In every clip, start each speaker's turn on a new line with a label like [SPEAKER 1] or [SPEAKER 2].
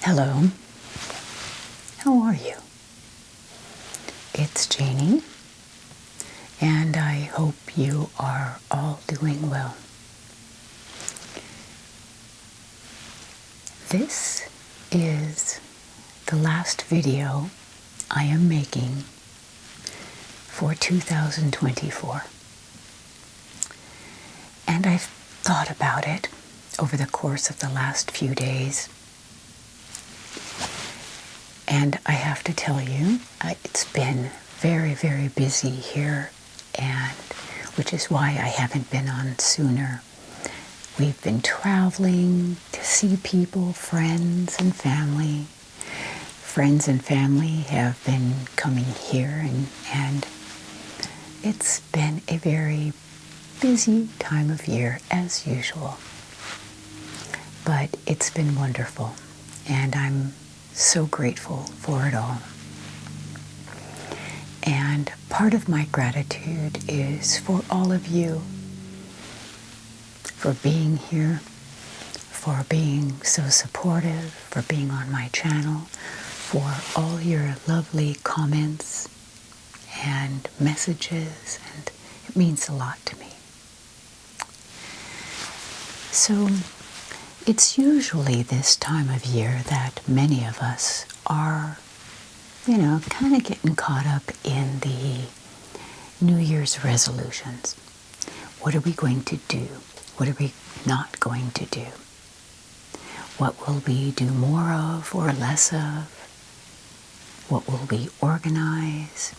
[SPEAKER 1] Hello, how are you? It's Jeannie, and I hope you are all doing well. This is the last video I am making for 2024. And I've thought about it over the course of the last few days. And I have to tell you, it's been very, very busy here, and which is why I haven't been on sooner. We've been traveling to see people, friends and family. Friends and family have been coming here, and it's been a very busy time of year as usual. But it's been wonderful, and I'm so grateful for it all. And part of my gratitude is for all of you, for being here, for being so supportive, for being on my channel, for all your lovely comments and messages, and it means a lot to me. So, it's usually this time of year that many of us are, kind of getting caught up in the New Year's resolutions. What are we going to do? What are we not going to do? What will we do more of or less of? What will we organize?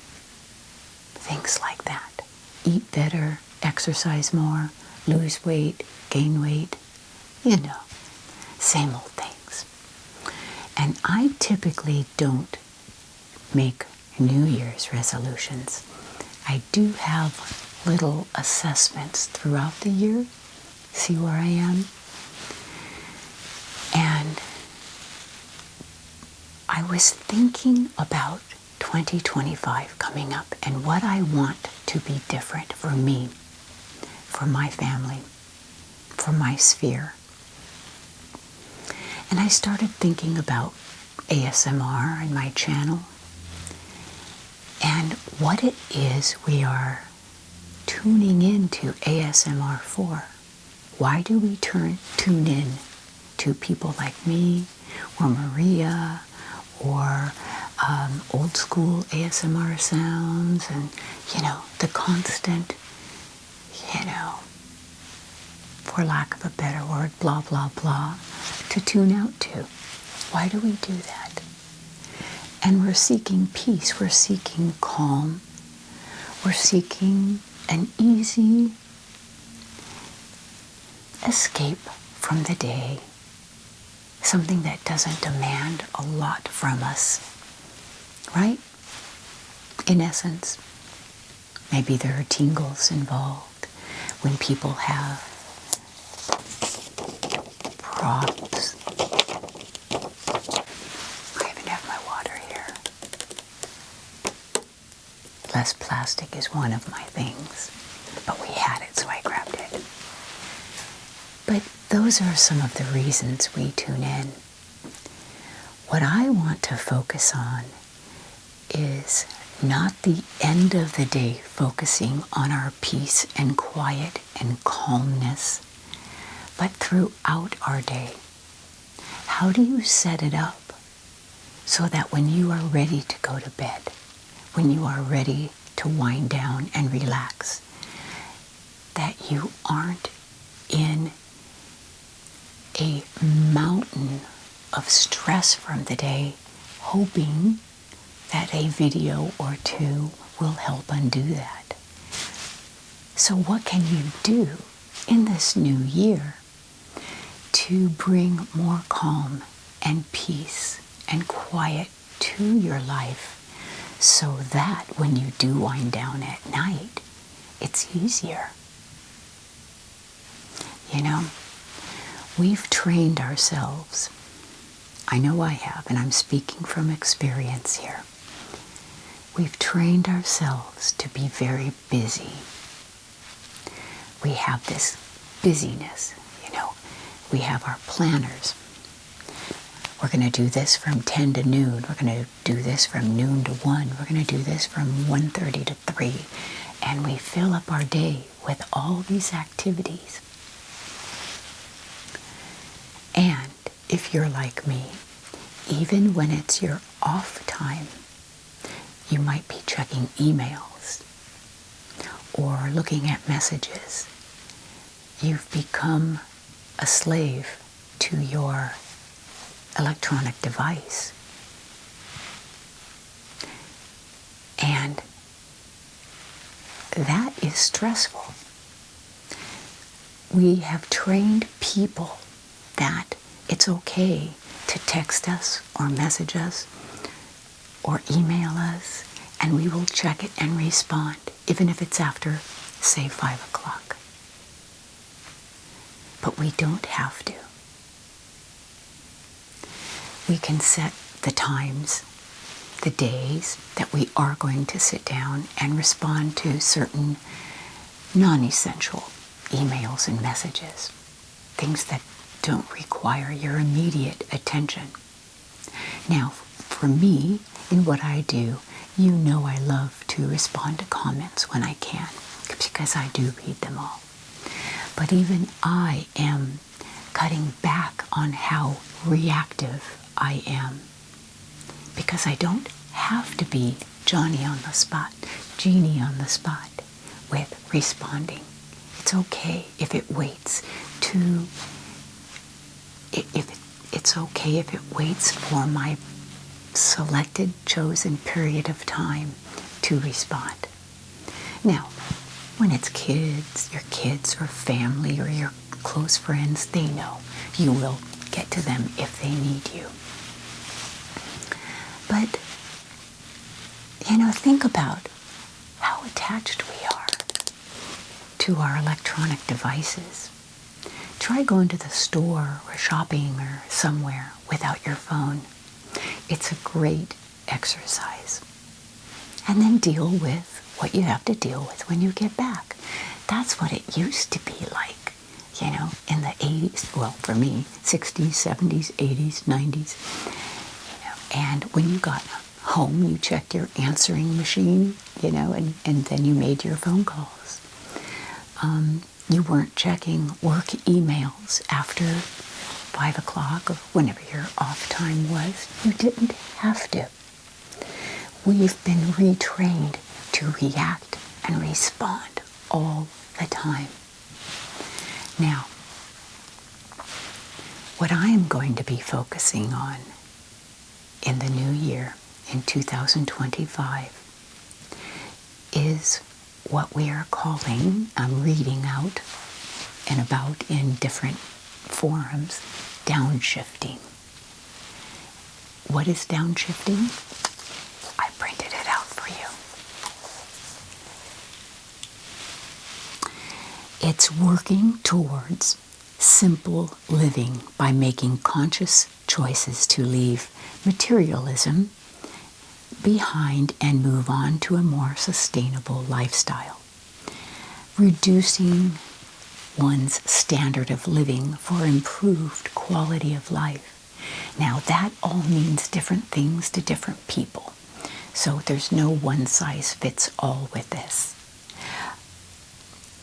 [SPEAKER 1] Things like that. Eat better, exercise more, lose weight, gain weight, same old things. And I typically don't make New Year's resolutions. I do have little assessments throughout the year, see where I am. And I was thinking about 2025 coming up and what I want to be different for me, for my family, for my sphere. And I started thinking about ASMR and my channel and what it is we are tuning into ASMR for. Why do we tune in to people like me or Maria or old school ASMR sounds and, the constant, for lack of a better word, blah, blah, blah, to tune out to? Why do we do that? And we're seeking peace, we're seeking calm, we're seeking an easy escape from the day, something that doesn't demand a lot from us, right? In essence, maybe there are tingles involved when people have props. I even have my water here. Less plastic is one of my things, but we had it, so I grabbed it. But those are some of the reasons we tune in. What I want to focus on is not the end of the day focusing on our peace and quiet and calmness, but throughout our day. How do you set it up so that when you are ready to go to bed, when you are ready to wind down and relax, that you aren't in a mountain of stress from the day, hoping that a video or two will help undo that. So what can you do in this new year to bring more calm and peace and quiet to your life so that when you do wind down at night, it's easier? We've trained ourselves. I know I have, and I'm speaking from experience here. We've trained ourselves to be very busy. We have this busyness, We have our planners. We're going to do this from 10 to noon. We're going to do this from noon to 1. We're going to do this from 1:30 to 3. And we fill up our day with all these activities. And if you're like me, even when it's your off time, you might be checking emails or looking at messages. You've become a slave to your electronic device. And that is stressful. We have trained people that it's okay to text us or message us or email us, and we will check it and respond, even if it's after, say, 5 o'clock. But we don't have to. We can set the times, the days that we are going to sit down and respond to certain non-essential emails and messages, things that don't require your immediate attention. Now, for me, in what I do, you know I love to respond to comments when I can, because I do read them all. But even I am cutting back on how reactive I am, because I don't have to be Johnny on the spot, Jeannie on the spot with responding. It's okay if it waits it's okay if it waits for my selected, chosen period of time to respond. Now, when it's kids, your kids or family or your close friends, they know you will get to them if they need you. But, think about how attached we are to our electronic devices. Try going to the store or shopping or somewhere without your phone. It's a great exercise. And then deal with what you have to deal with when you get back. That's what it used to be like, in the 80s, well, for me, 60s, 70s, 80s, 90s. And when you got home, you checked your answering machine, and then you made your phone calls. You weren't checking work emails after 5 o'clock or whenever your off time was. You didn't have to. We've been retrained to react and respond all the time. Now, what I am going to be focusing on in the new year, in 2025, is what we are calling, I'm reading out and about in different forums, downshifting. What is downshifting? I printed it out for you. It's working towards simple living by making conscious choices to leave materialism behind and move on to a more sustainable lifestyle. Reducing one's standard of living for improved quality of life. Now, that all means different things to different people. So there's no one size fits all with this.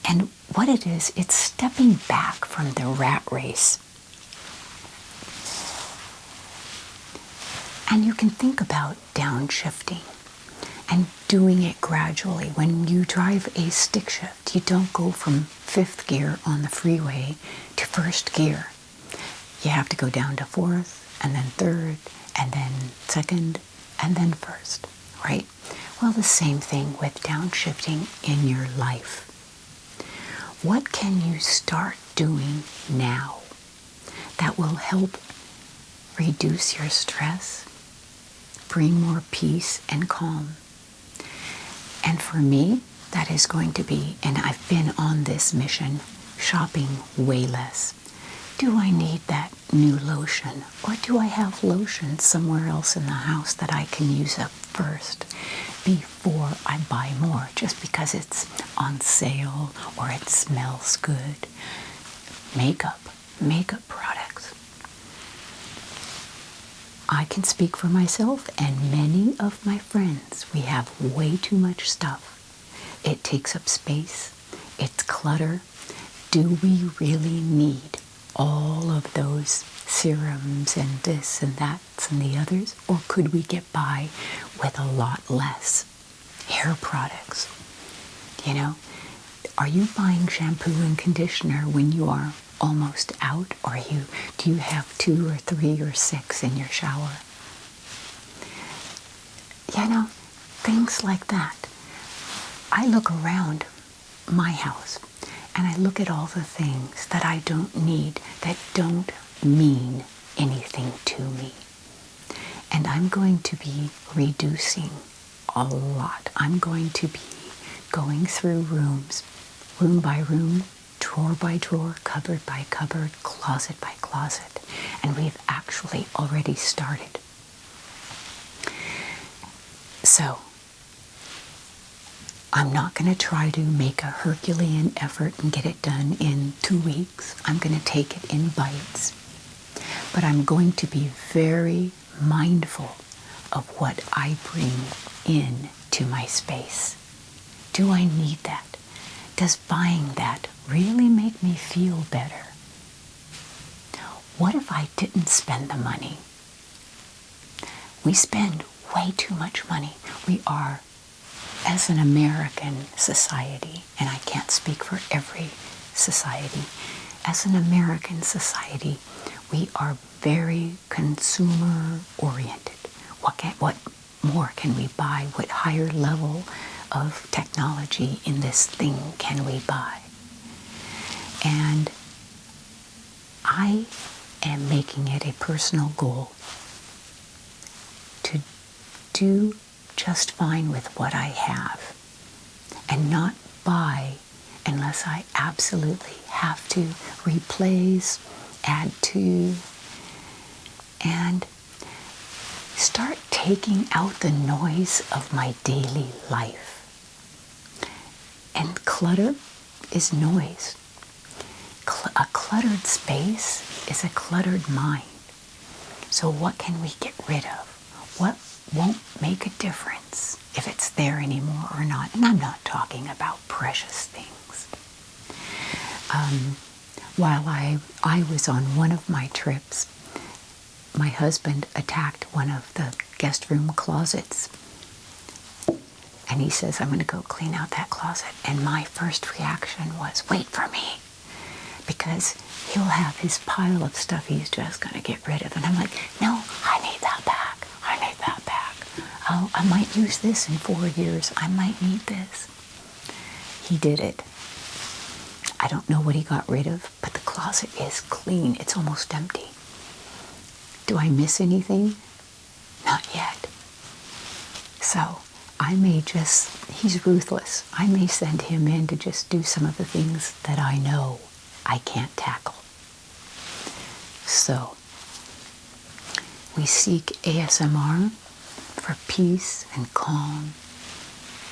[SPEAKER 1] And what it is, it's stepping back from the rat race. And you can think about downshifting and doing it gradually. When you drive a stick shift, you don't go from 5th gear on the freeway to 1st gear. You have to go down to 4th, and then 3rd, and then 2nd, and then 1st, right? Well, the same thing with downshifting in your life. What can you start doing now that will help reduce your stress, bring more peace and calm? And for me, that is going to be, and I've been on this mission, shopping way less. Do I need that new lotion? Or do I have lotion somewhere else in the house that I can use up first before I buy more, just because it's on sale or it smells good? Makeup products. I can speak for myself and many of my friends. We have way too much stuff. It takes up space. It's clutter. Do we really need all of those serums and this and that and the others? Or could we get by with a lot less? Hair products. You know, are you buying shampoo and conditioner when you are almost out? Or do you have 2 or 3 or 6 in your shower? You know, things like that. I look around my house and I look at all the things that I don't need, that don't mean anything to me. And I'm going to be reducing a lot. I'm going to be going through rooms, room by room, drawer by drawer, cupboard by cupboard, closet by closet. And we've actually already started. So, I'm not going to try to make a Herculean effort and get it done in 2 weeks. I'm going to take it in bites. But I'm going to be very mindful of what I bring in to my space. Do I need that? Does buying that really make me feel better? What if I didn't spend the money? We spend way too much money. We are, as an American society, and I can't speak for every society, as an American society, we are very consumer oriented. What more can we buy? What higher level of technology in this thing can we buy? And I am making it a personal goal to do just fine with what I have and not buy unless I absolutely have to replace, add to, and start taking out the noise of my daily life. And clutter is noise. A cluttered space is a cluttered mind. So what can we get rid of? What won't make a difference if it's there anymore or not? And I'm not talking about precious things. While I was on one of my trips, my husband attacked one of the guest room closets. And he says, I'm going to go clean out that closet. And my first reaction was, wait for me. Because he'll have his pile of stuff he's just going to get rid of. And I'm like, no, I need that back. I need that back. I might use this in 4 years. I might need this. He did it. I don't know what he got rid of, but the closet is clean. It's almost empty. Do I miss anything? Not yet. So I may he's ruthless. I may send him in to just do some of the things that I know I can't tackle. So we seek ASMR for peace and calm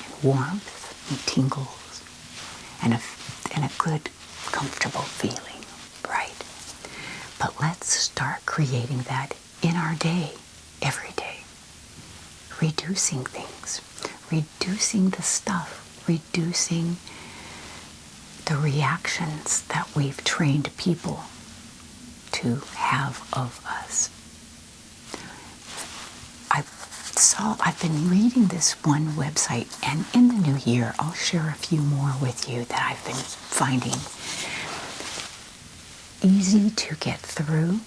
[SPEAKER 1] and warmth and tingles and a good, comfortable feeling, right? But let's start creating that in our day, every day. Reducing things, reducing the stuff, reducing the reactions that we've trained people to have of us. I've been reading this one website, and in the new year, I'll share a few more with you that I've been finding easy to get through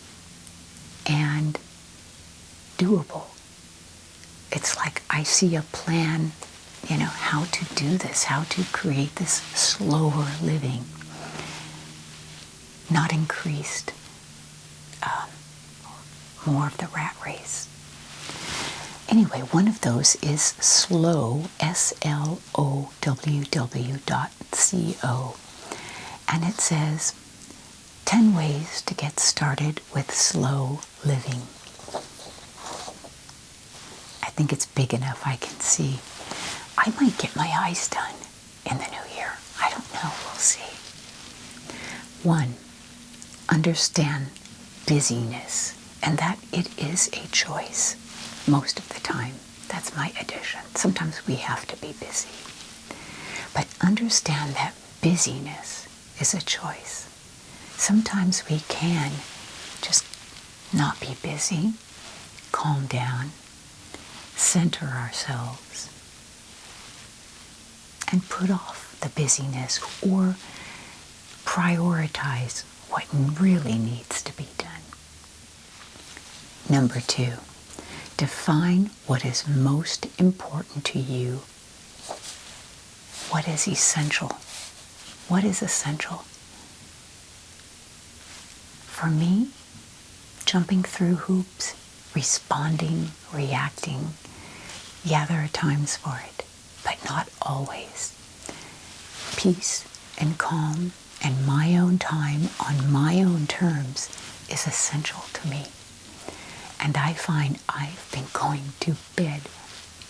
[SPEAKER 1] and doable. It's like I see a plan, how to do this, how to create this slower living, not increased, more of the rat race. Anyway, one of those is slow, SLOWW.co, and it says 10 ways to get started with slow living. I think it's big enough I can see. I might get my eyes done in the new year. I don't know, we'll see. 1, understand busyness and that it is a choice most of the time. That's my addition. Sometimes we have to be busy. But understand that busyness is a choice. Sometimes we can just not be busy, calm down, center ourselves, and put off the busyness or prioritize what really needs to be done. Number 2, define what is most important to you. What is essential? What is essential? For me, jumping through hoops, responding, reacting, yeah, there are times for it, but not always. Peace and calm and my own time on my own terms is essential to me. And I find I've been going to bed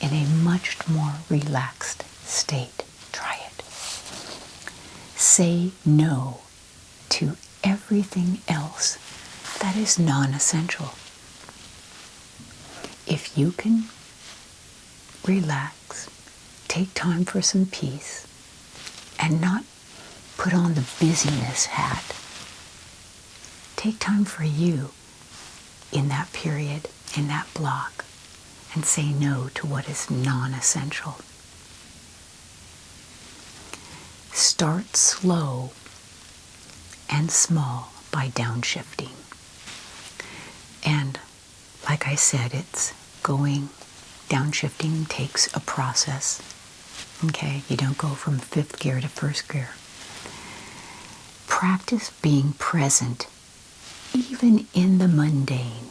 [SPEAKER 1] in a much more relaxed state. Try it. Say no to everything else that is non-essential. If you can relax, take time for some peace, and not put on the busyness hat, take time for you in that period, in that block, and say no to what is non-essential. Start slow and small by downshifting. And like I said, downshifting takes a process. Okay, you don't go from 5th gear to 1st gear. Practice being present even in the mundane.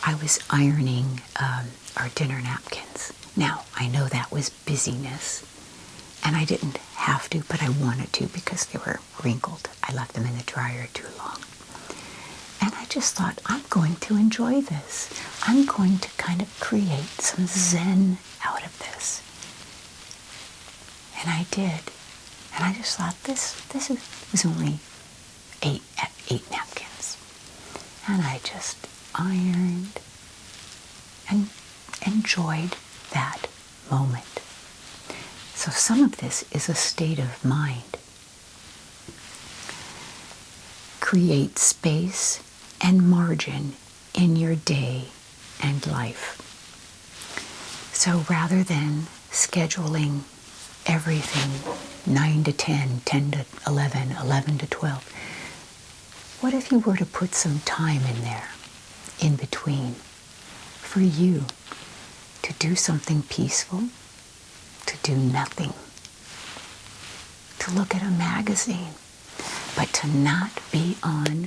[SPEAKER 1] I was ironing our dinner napkins. Now, I know that was busyness, and I didn't have to, but I wanted to because they were wrinkled. I left them in the dryer too long. And I just thought, I'm going to enjoy this. I'm going to kind of create some zen out of this. And I did. And I just thought, this was only eight napkins. And I just ironed and enjoyed that moment. So some of this is a state of mind. Create space and margin in your day and life. So rather than scheduling everything 9 to 10, 10 to 11, 11 to 12, what if you were to put some time in there, in between, for you to do something peaceful, to do nothing, to look at a magazine, but to not be on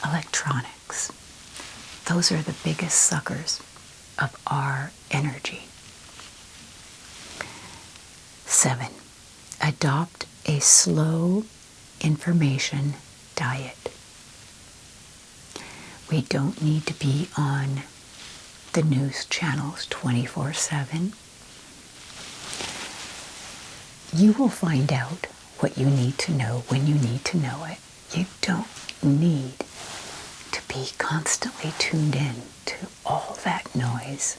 [SPEAKER 1] electronics. Those are the biggest suckers of our energy. 7, adopt a slow information diet. We don't need to be on the news channels 24/7. You will find out what you need to know when you need to know it. You don't need to be constantly tuned in to all that noise.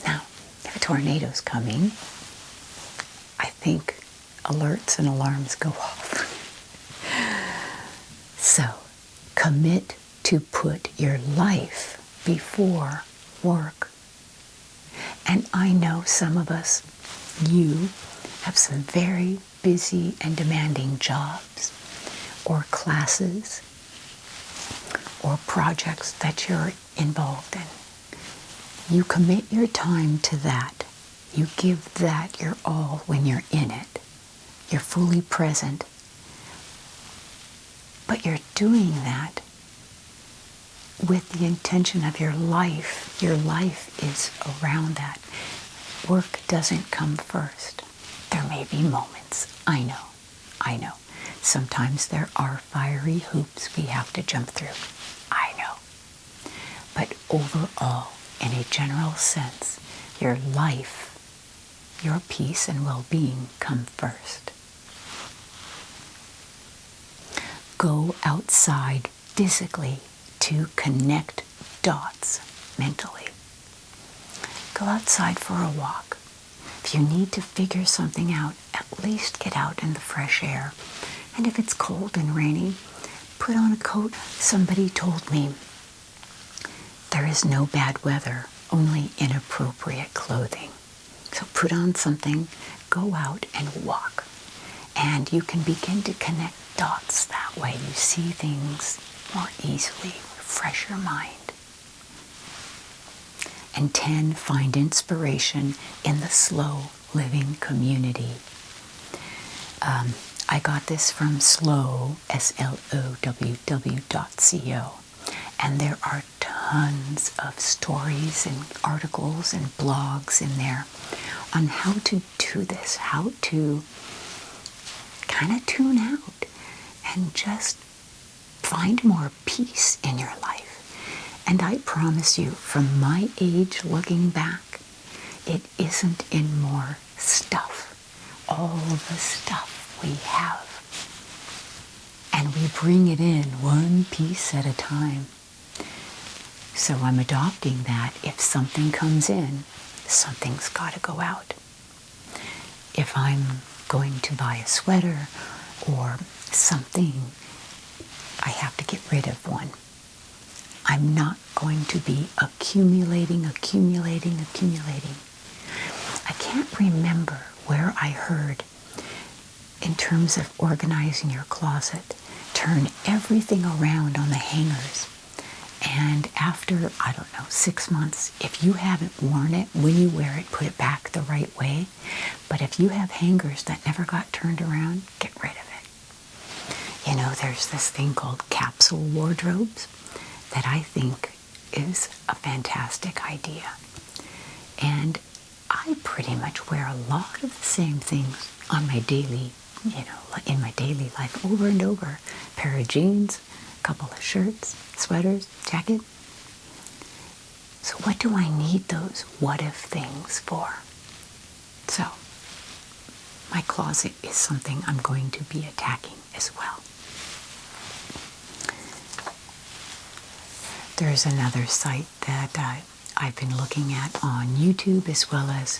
[SPEAKER 1] Now, if a tornado's coming, I think alerts and alarms go off. So, commit to put your life before work. And I know some of us, you have some very busy and demanding jobs or classes or projects that you're involved in. You commit your time to that. You give that your all when you're in it. You're fully present. But you're doing that with the intention of your life. Your life is around that. Work doesn't come first. There may be moments. I know. Sometimes there are fiery hoops we have to jump through. I know. But overall, in a general sense, your life, your peace and well-being come first. Go outside physically to connect dots mentally. Go outside for a walk. If you need to figure something out, at least get out in the fresh air. And if it's cold and rainy, put on a coat. Somebody told me there is no bad weather, only inappropriate clothing. So put on something, go out and walk. And you can begin to connect dots that way. You see things more easily, refresh your mind. And 10, find inspiration in the slow living community. I got this from slow, SLOWW.co. And there are tons of stories and articles and blogs in there on how to do this, how to kind of tune out and just find more peace in your life. And I promise you, from my age looking back, it isn't in more stuff. All the stuff we have. And we bring it in one piece at a time. So I'm adopting that. If something comes in, something's got to go out. If I'm going to buy a sweater or something, I have to get rid of one. I'm not going to be accumulating. I can't remember where I heard, in terms of organizing your closet, turn everything around on the hangers. And after, 6 months, if you haven't worn it, when you wear it, put it back the right way. But if you have hangers that never got turned around, get rid of it. There's this thing called capsule wardrobes that I think is a fantastic idea. And I pretty much wear a lot of the same things on my daily, in my daily life over and over. A pair of jeans, a couple of shirts, sweaters, jacket. So what do I need those what if things for? So my closet is something I'm going to be attacking as well. There's another site that I've been looking at on YouTube, as well as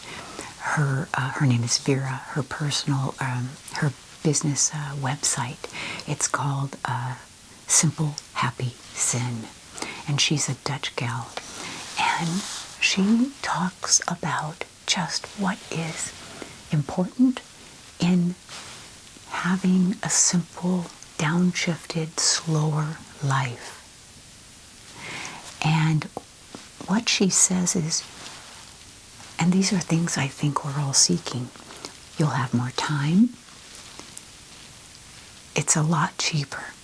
[SPEAKER 1] her name is Vera, her personal, her business website. It's called Simple Happy Sin. And she's a Dutch gal. And she talks about just what is important in having a simple, downshifted, slower life. And what she says is, and these are things I think we're all seeking, you'll have more time. It's a lot cheaper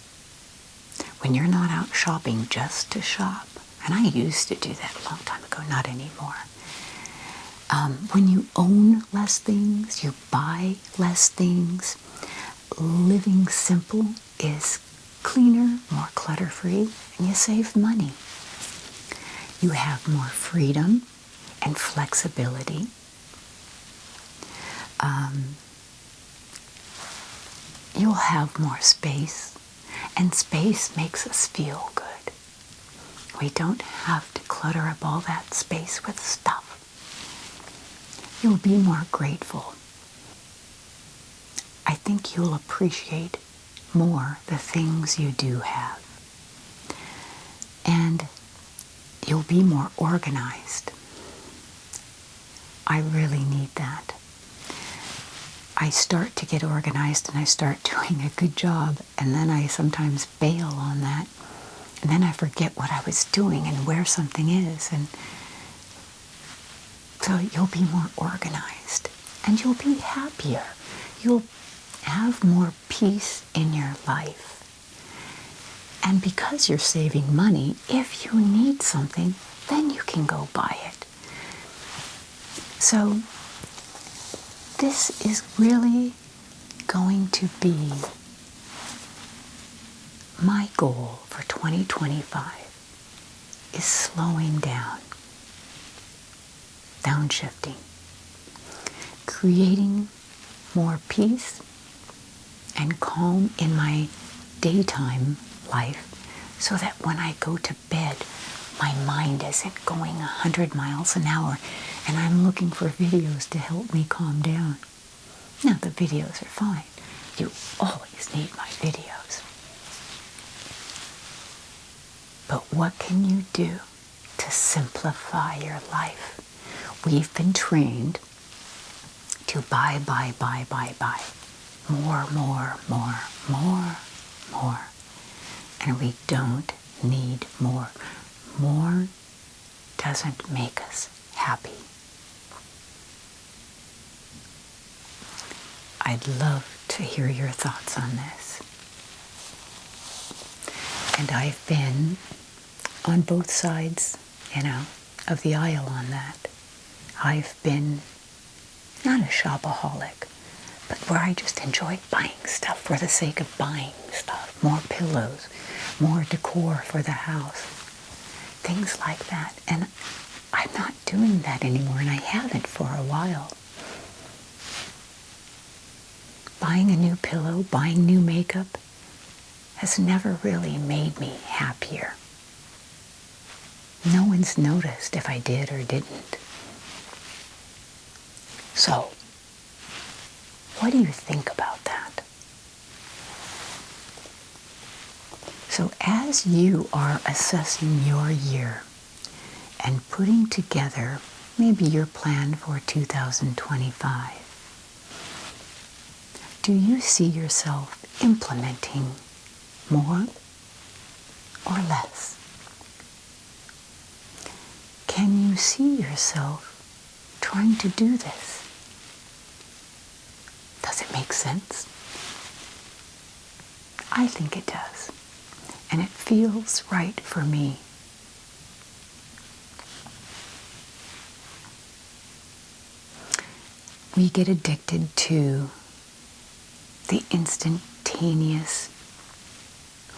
[SPEAKER 1] when you're not out shopping just to shop. And I used to do that a long time ago, not anymore. When you own less things, you buy less things, living simple is cleaner, more clutter-free, and you save money. You have more freedom and flexibility. You'll have more space, and space makes us feel good. We don't have to clutter up all that space with stuff. You'll be more grateful. I think you'll appreciate more the things you do have. And you'll be more organized. I really need that. I start to get organized and I start doing a good job, and then I sometimes bail on that, and then I forget what I was doing and where something is. And so you'll be more organized and you'll be happier. You'll have more peace in your life. And because you're saving money, if you need something, then you can go buy it. So this is really going to be my goal for 2025, is slowing down, downshifting, creating more peace and calm in my daytime life so that when I go to bed, my mind isn't going 100 miles an hour and I'm looking for videos to help me calm down. Now, the videos are fine. You always need my videos. But what can you do to simplify your life? We've been trained to buy. More. And we don't need more. More doesn't make us happy. I'd love to hear your thoughts on this. And I've been on both sides, of the aisle on that. I've been not a shopaholic, but where I just enjoy buying stuff for the sake of buying stuff. More pillows, more decor for the house, things like that. And I'm not doing that anymore, and I haven't for a while. Buying a new pillow, buying new makeup has never really made me happier. No one's noticed if I did or didn't. So, what do you think about that? So as you are assessing your year and putting together maybe your plan for 2025, do you see yourself implementing more or less? Can you see yourself trying to do this? Does it make sense? I think it does. And it feels right for me. We get addicted to the instantaneous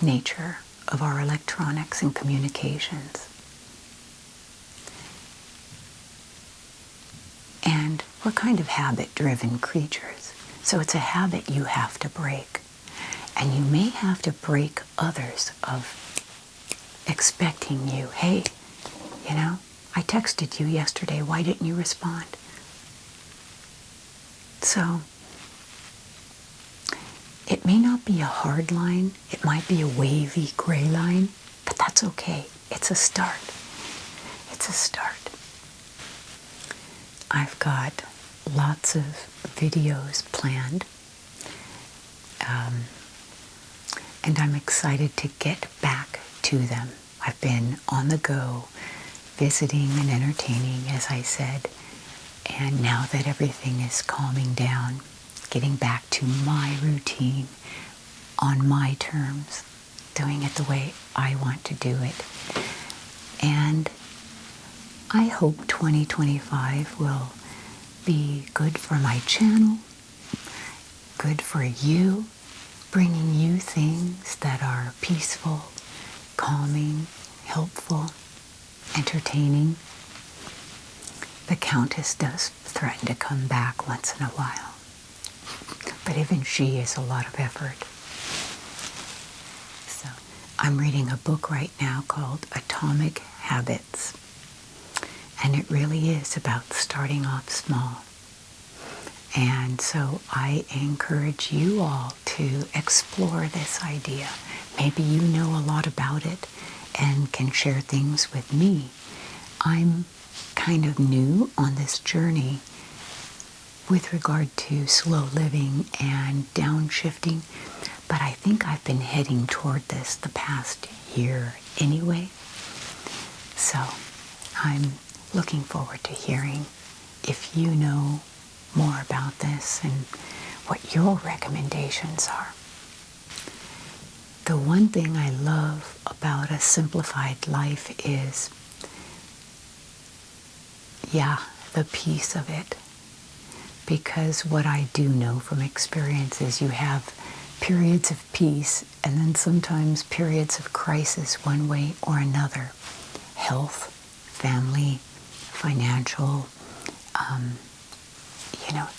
[SPEAKER 1] nature of our electronics and communications. And we're kind of habit-driven creatures. So it's a habit you have to break. And you may have to break others of expecting you. Hey, I texted you yesterday. Why didn't you respond? So it may not be a hard line. It might be a wavy gray line. But that's okay. It's a start. It's a start. I've got lots of videos planned. And I'm excited to get back to them. I've been on the go, visiting and entertaining, as I said. And now that everything is calming down, getting back to my routine on my terms, doing it the way I want to do it. And I hope 2025 will be good for my channel, good for you, bringing you things that are peaceful, calming, helpful, entertaining. The Countess does threaten to come back once in a while, but even she is a lot of effort. So I'm reading a book right now called Atomic Habits, and it really is about starting off small. And so I encourage you all to explore this idea. Maybe you know a lot about it and can share things with me. I'm kind of new on this journey with regard to slow living and downshifting, but I think I've been heading toward this the past year anyway. So I'm looking forward to hearing if you know more about this and what your recommendations are. The one thing I love about a simplified life is, the peace of it. Because what I do know from experience is you have periods of peace and then sometimes periods of crisis one way or another. Health, family, financial,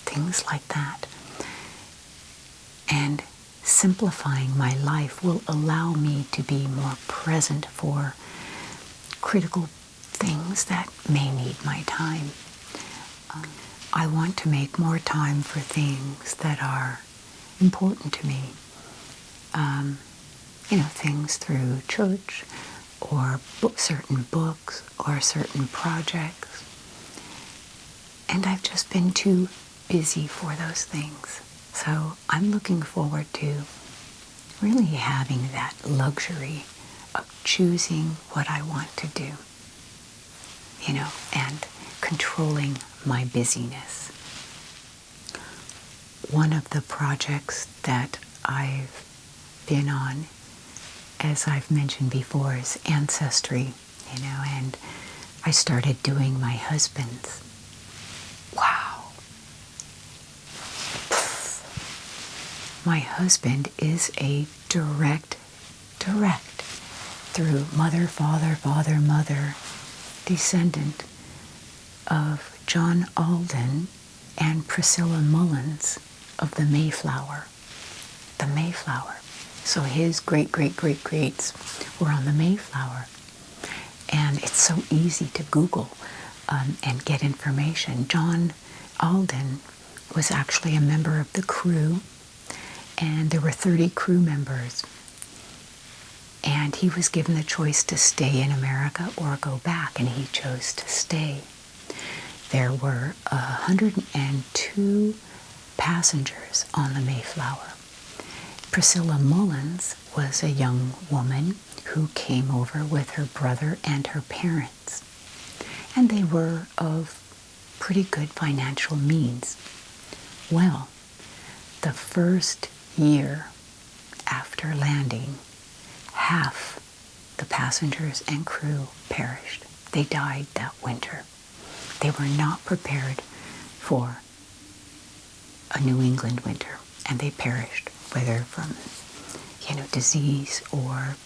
[SPEAKER 1] things like that. And simplifying my life will allow me to be more present for critical things that may need my time. I want to make more time for things that are important to me. Things through church or certain books or certain projects. And I've just been too busy for those things. So I'm looking forward to really having that luxury of choosing what I want to do, and controlling my busyness. One of the projects that I've been on, as I've mentioned before, is Ancestry, and I started doing my husband's. Wow. My husband is a direct, through mother, father, mother, descendant of John Alden and Priscilla Mullins of the Mayflower. The Mayflower. So his greats were on the Mayflower. And it's so easy to Google and get information. John Alden was actually a member of the crew, and there were 30 crew members. And he was given the choice to stay in America or go back, and he chose to stay. There were 102 passengers on the Mayflower. Priscilla Mullins was a young woman who came over with her brother and her parents. And they were of pretty good financial means. Well, the first year after landing, half the passengers and crew perished. They died that winter. They were not prepared for a New England winter, and they perished, whether from, disease or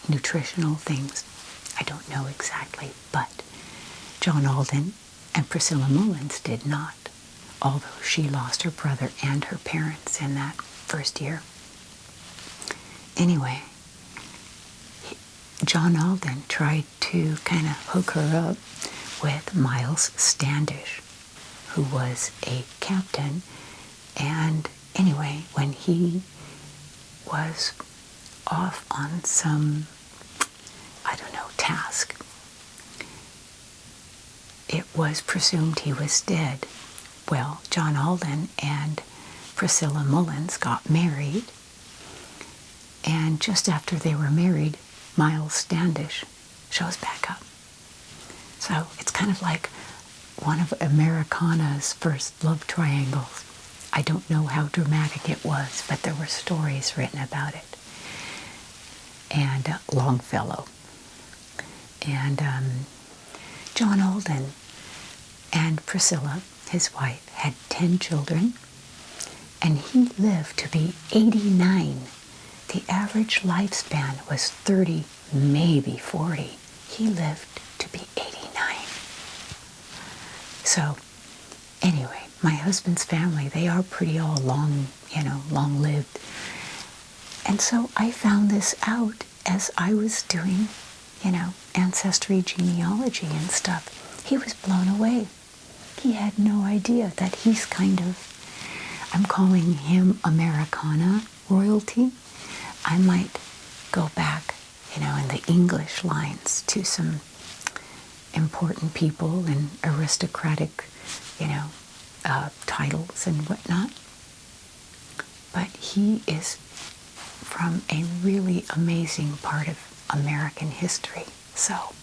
[SPEAKER 1] nutritional things. I don't know exactly, but John Alden and Priscilla Mullins did not, although she lost her brother and her parents in that first year. Anyway, John Alden tried to kind of hook her up with Miles Standish, who was a captain. And anyway, when he was off on some, task, it was presumed he was dead. Well, John Alden and Priscilla Mullins got married, and just after they were married, Miles Standish shows back up. So it's kind of like one of Americana's first love triangles. I don't know how dramatic it was, but there were stories written about it. And Longfellow. And John Alden and Priscilla, his wife, had 10 children, and he lived to be 89. The average lifespan was 30, maybe 40. He lived to be 89. So, anyway, my husband's family, they are pretty all long-lived. And so I found this out as I was doing, ancestry genealogy and stuff. He was blown away. He had no idea that he's I'm calling him Americana royalty. I might go back, in the English lines to some important people and aristocratic, titles and whatnot. But he is from a really amazing part of American history. So,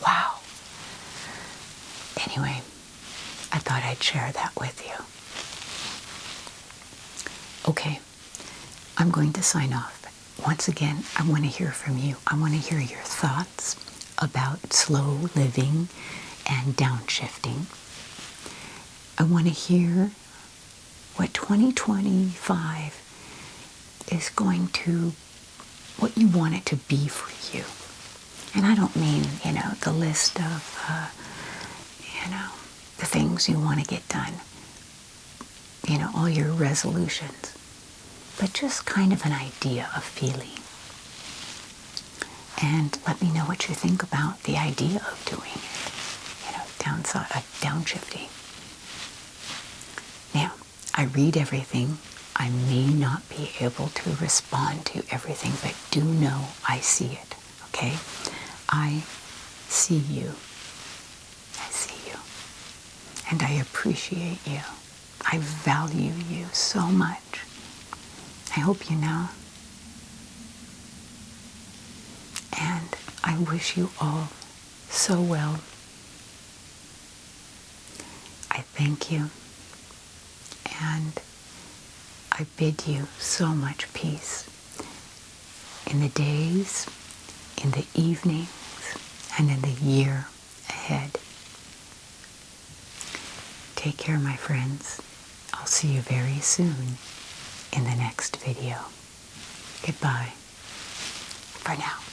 [SPEAKER 1] wow. Anyway, I thought I'd share that with you. Okay, I'm going to sign off. Once again, I want to hear from you. I want to hear your thoughts about slow living and downshifting. I want to hear what 2025 is what you want it to be for you. And I don't mean, the list of, the things you want to get done, all your resolutions. but just kind of an idea of feeling. And let me know what you think about the idea of doing it, downshifting. Now, I read everything. I may not be able to respond to everything, but do know I see it, okay? I see you. I see you. And I appreciate you. I value you so much. I hope you know. And I wish you all so well. I thank you. And I bid you so much peace in the days, in the evenings, and in the year ahead. Take care, my friends. I'll see you very soon in the next video. Goodbye for now.